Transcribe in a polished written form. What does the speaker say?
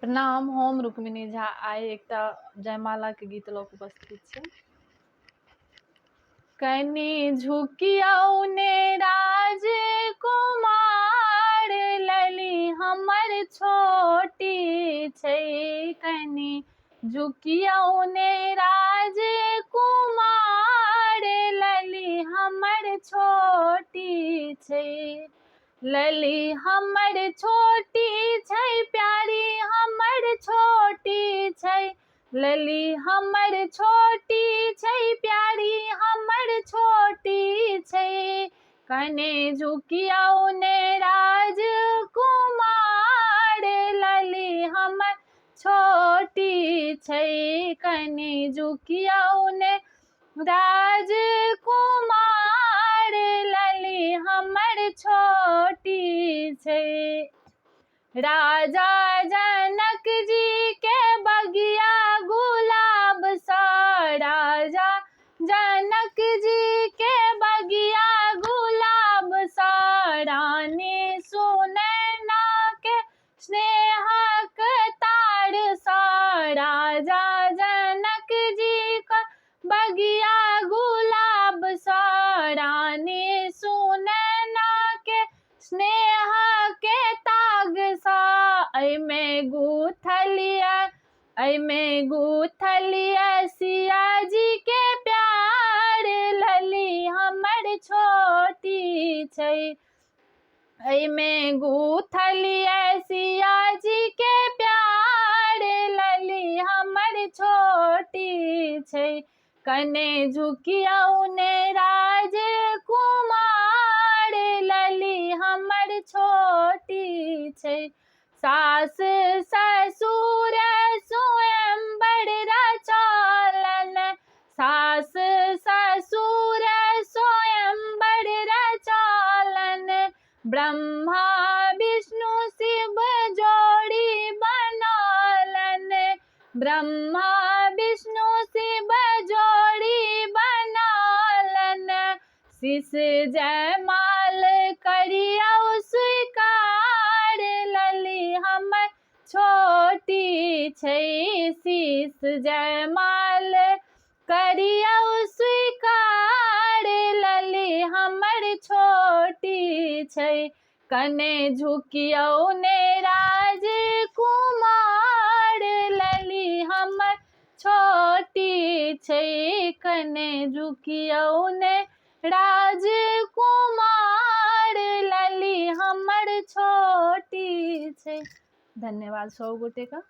प्रणाम, हम रुक्मिणी झा आइ एकटा जयमाला के गीत लऽ कऽ उपस्थित छी। कनि झुकियौ ने राजकुमार, लली हमर छोटी छै। कनि झुकियौ ने राजकुमार, लली हमर छोटी छै। लली हमर छोटी छै, प्यारी हमर छोटी छै। लली हमर छोटी छै, प्यारी हमर छोटी छै। कने झुकियौ ने राजकुमार, लली हमर छोटी छै। कने झुकियौ ने राजकुमार, लली हमर छोटी छै। राजा जनक जी के बगिया गुलाब सा, राजा जनक जी के बगिया गुलाब सा। रानी सुनैना के स्नेहक तार सा, राजा जनक जी का बगिया गुलाब सा। रानी सुनैना के स्नेह के ताग सा। अइमे गुथलिया सिया जी के प्यार, लली हमर छोटी छै। अइमे गुथलिया सिया जी के प्यार, लली हमर छोटी छै। कने झुकियौ ने राजकुमार, लली हमर छोटी छै। सास ससुर स्वयंवर रचलन, सास ससुर स्वयंवर रचलन। ब्रह्मा विष्णु शिव जोड़ी बनौलन, ब्रह्मा विष्णु शिव जोड़ी बनौलन। शीश जयमाल करियौ स्वीकार, लली हमर छोटी छै। शीश जयमाल करियौ स्वीकार, लली हमर छोटी छै। कने झुकियौ ने राजकुमार, लली हमर छोटी छै। कने झुकियौ ने राजकुमार, लली हमर छोटी छै। धन्यवाद सब गोटे का।